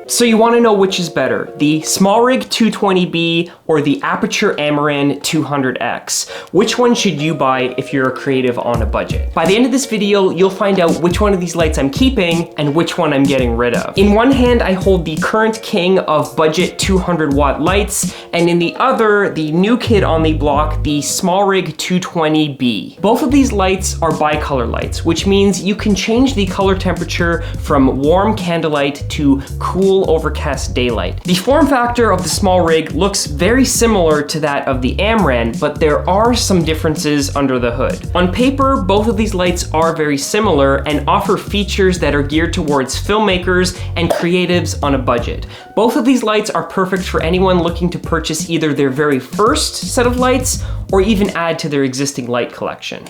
So you want to know which is better, the Smallrig 220B or the Aputure Amaran 200x? Which one should you buy if you're a creative on a budget? By the end of this video, you'll find out which one of these lights I'm keeping and which one I'm getting rid of. In one hand, I hold the current king of budget 200 watt lights, and in the other, the new kid on the block, the Smallrig 220B. Both of these lights are bicolor lights, which means you can change the color temperature from warm candlelight to cool overcast daylight. The form factor of the Smallrig looks very similar to that of the Amaran, but there are some differences under the hood. On paper, both of these lights are very similar and offer features that are geared towards filmmakers and creatives on a budget. Both of these lights are perfect for anyone looking to purchase either their very first set of lights or even add to their existing light collection.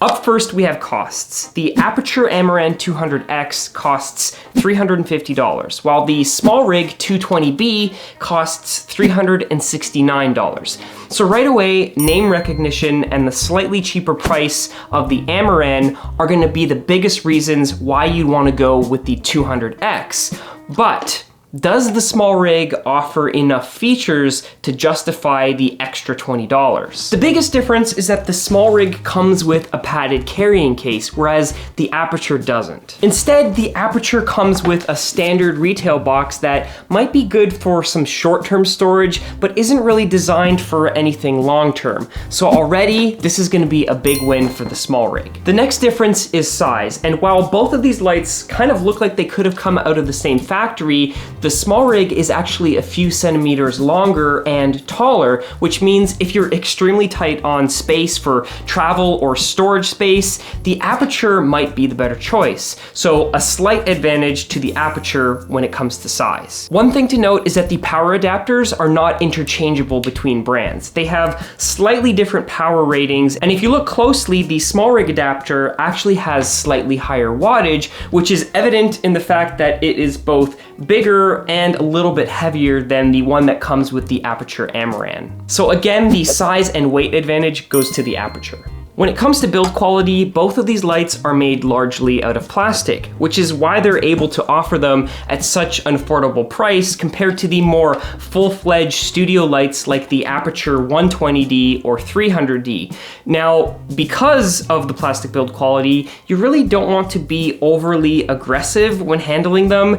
Up first, we have costs. The Aputure Amaran 200x costs $350, while the Smallrig 220B costs $369. So right away, name recognition and the slightly cheaper price of the Amaran are going to be the biggest reasons why you'd want to go with the 200x. But does the Smallrig offer enough features to justify the extra $20? The biggest difference is that the Smallrig comes with a padded carrying case, whereas the Aputure doesn't. Instead, the Aputure comes with a standard retail box that might be good for some short-term storage, but isn't really designed for anything long-term. So already, this is gonna be a big win for the Smallrig. The next difference is size, and while both of these lights kind of look like they could have come out of the same factory, the Smallrig is actually a few centimeters longer and taller, which means if you're extremely tight on space for travel or storage space, the Aputure might be the better choice. So a slight advantage to the Aputure when it comes to size. One thing to note is that the power adapters are not interchangeable between brands. They have slightly different power ratings, and if you look closely, the Smallrig adapter actually has slightly higher wattage, which is evident in the fact that it is both bigger and a little bit heavier than the one that comes with the Aputure Amaran. So again, the size and weight advantage goes to the Aputure. When it comes to build quality, both of these lights are made largely out of plastic, which is why they're able to offer them at such an affordable price compared to the more full-fledged studio lights like the Aputure 120D or 300D. Now, because of the plastic build quality, you really don't want to be overly aggressive when handling them.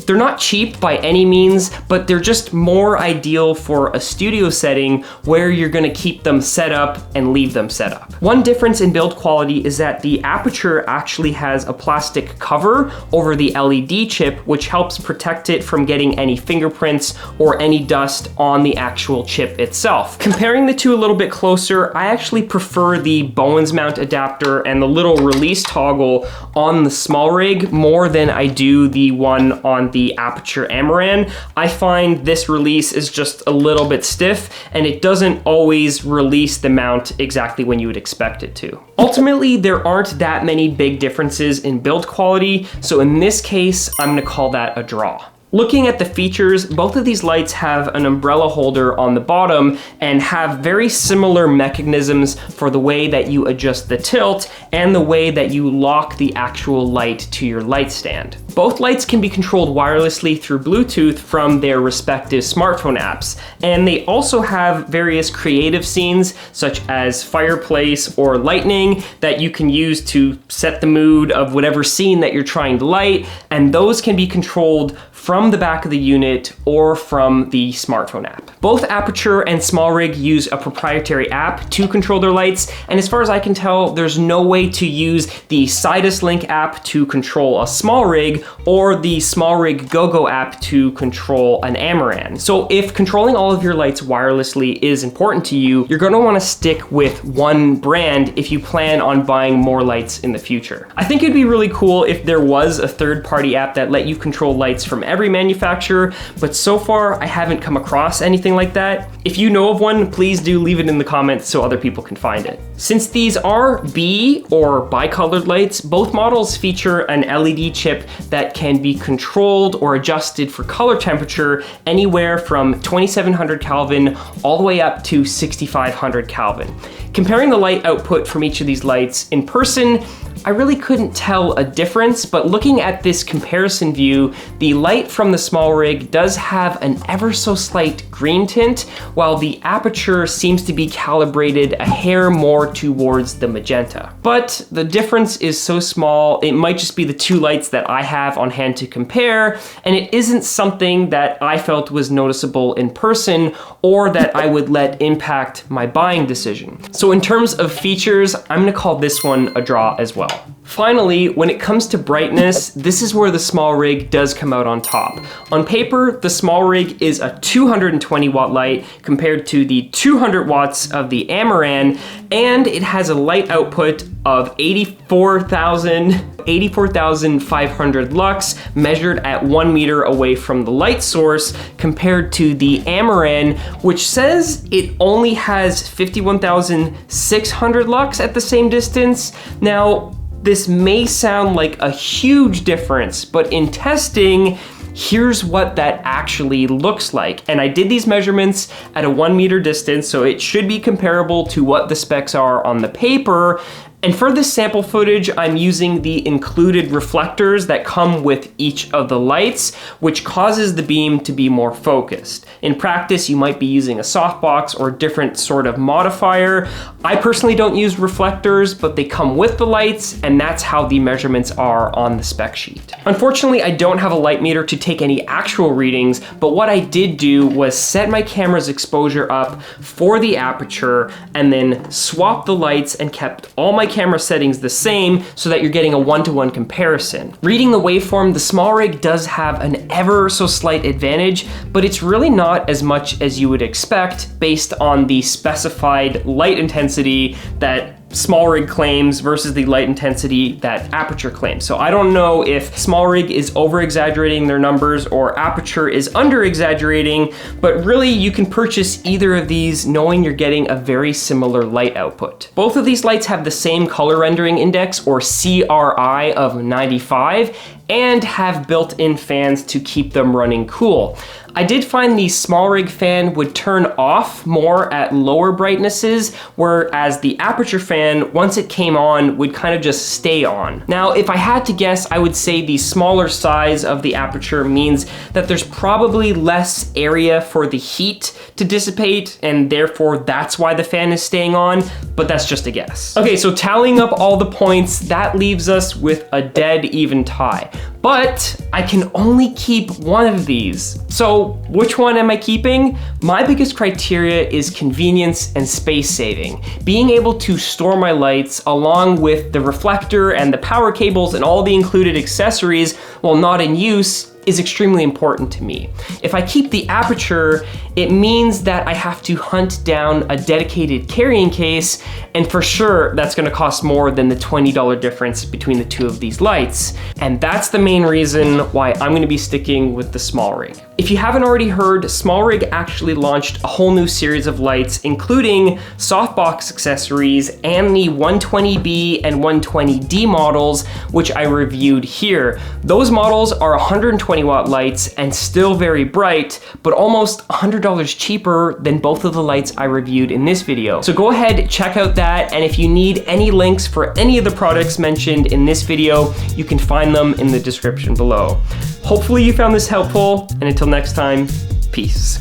They're not cheap by any means, but they're just more ideal for a studio setting where you're gonna keep them set up and leave them set up. One difference in build quality is that the Aputure actually has a plastic cover over the LED chip, which helps protect it from getting any fingerprints or any dust on the actual chip itself. Comparing the two a little bit closer, I actually prefer the Bowens mount adapter and the little release toggle on the Smallrig more than I do the one on the Aputure Amaran. I find this release is just a little bit stiff and it doesn't always release the mount exactly when you would expect it to. Ultimately, there aren't that many big differences in build quality, so in this case, I'm gonna call that a draw. Looking at the features, both of these lights have an umbrella holder on the bottom and have very similar mechanisms for the way that you adjust the tilt and the way that you lock the actual light to your light stand. Both lights can be controlled wirelessly through Bluetooth from their respective smartphone apps, and they also have various creative scenes such as fireplace or lightning that you can use to set the mood of whatever scene that you're trying to light, and those can be controlled from the back of the unit or from the smartphone app. Both Aputure and Smallrig use a proprietary app to control their lights, and as far as I can tell, there's no way to use the Sidus Link app to control a Smallrig or the Smallrig GoGo app to control an Amaran. So if controlling all of your lights wirelessly is important to you, you're gonna wanna stick with one brand if you plan on buying more lights in the future. I think it'd be really cool if there was a third-party app that let you control lights from every manufacturer, but so far I haven't come across anything like that. If you know of one, please do leave it in the comments so other people can find it. Since these are B or bicolored lights, both models feature an LED chip that can be controlled or adjusted for color temperature anywhere from 2700 Kelvin all the way up to 6500 Kelvin. Comparing the light output from each of these lights in person, I really couldn't tell a difference, but looking at this comparison view, the light from the Smallrig does have an ever so slight green tint, while the Aputure seems to be calibrated a hair more towards the magenta. But the difference is so small, it might just be the two lights that I have on hand to compare, and it isn't something that I felt was noticeable in person or that I would let impact my buying decision. So in terms of features, I'm gonna call this one a draw as well. Finally, when it comes to brightness, this is where the Smallrig does come out on top. On paper, the Smallrig is a 220 watt light compared to the 200 watts of the Amaran, and it has a light output of 84,500 lux measured at 1 meter away from the light source, compared to the Amaran, which says it only has 51,600 lux at the same distance. Now, this may sound like a huge difference, but in testing, here's what that actually looks like. And I did these measurements at a 1 meter distance, so it should be comparable to what the specs are on the paper. And for this sample footage, I'm using the included reflectors that come with each of the lights, which causes the beam to be more focused. In practice, you might be using a softbox or a different sort of modifier. I personally don't use reflectors, but they come with the lights, and that's how the measurements are on the spec sheet. Unfortunately, I don't have a light meter to take any actual readings, but what I did do was set my camera's exposure up for the Aputure and then swap the lights and kept all my camera settings the same so that you're getting a one-to-one comparison. Reading the waveform, the Smallrig does have an ever so slight advantage, but it's really not as much as you would expect based on the specified light intensity that Smallrig claims versus the light intensity that Aputure claims. So I don't know if Smallrig is over-exaggerating their numbers or Aputure is under-exaggerating, but really you can purchase either of these knowing you're getting a very similar light output. Both of these lights have the same color rendering index, or CRI, of 95, and have built-in fans to keep them running cool. I did find the Smallrig fan would turn off more at lower brightnesses, whereas the Aputure fan, once it came on, would kind of just stay on. Now, if I had to guess, I would say the smaller size of the Aputure means that there's probably less area for the heat to dissipate, and therefore that's why the fan is staying on, but that's just a guess. Okay, so tallying up all the points, that leaves us with a dead even tie. But I can only keep one of these. So which one am I keeping? My biggest criteria is convenience and space saving. Being able to store my lights along with the reflector and the power cables and all the included accessories while not in use is extremely important to me. If I keep the Aputure, it means that I have to hunt down a dedicated carrying case, and for sure that's gonna cost more than the $20 difference between the two of these lights. And that's the main reason why I'm gonna be sticking with the Smallrig. If you haven't already heard, Smallrig actually launched a whole new series of lights, including softbox accessories and the 120B and 120D models, which I reviewed here. Those models are 120 watt lights and still very bright, but almost $100 cheaper than both of the lights I reviewed in this video. So go ahead, check out that, and if you need any links for any of the products mentioned in this video, you can find them in the description below. Hopefully you found this helpful, and until next time, peace.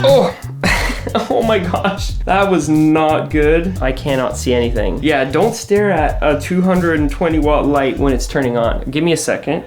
Oh! Oh my gosh, that was not good. I cannot see anything. Yeah, don't stare at a 220 watt light when it's turning on. Give me a second.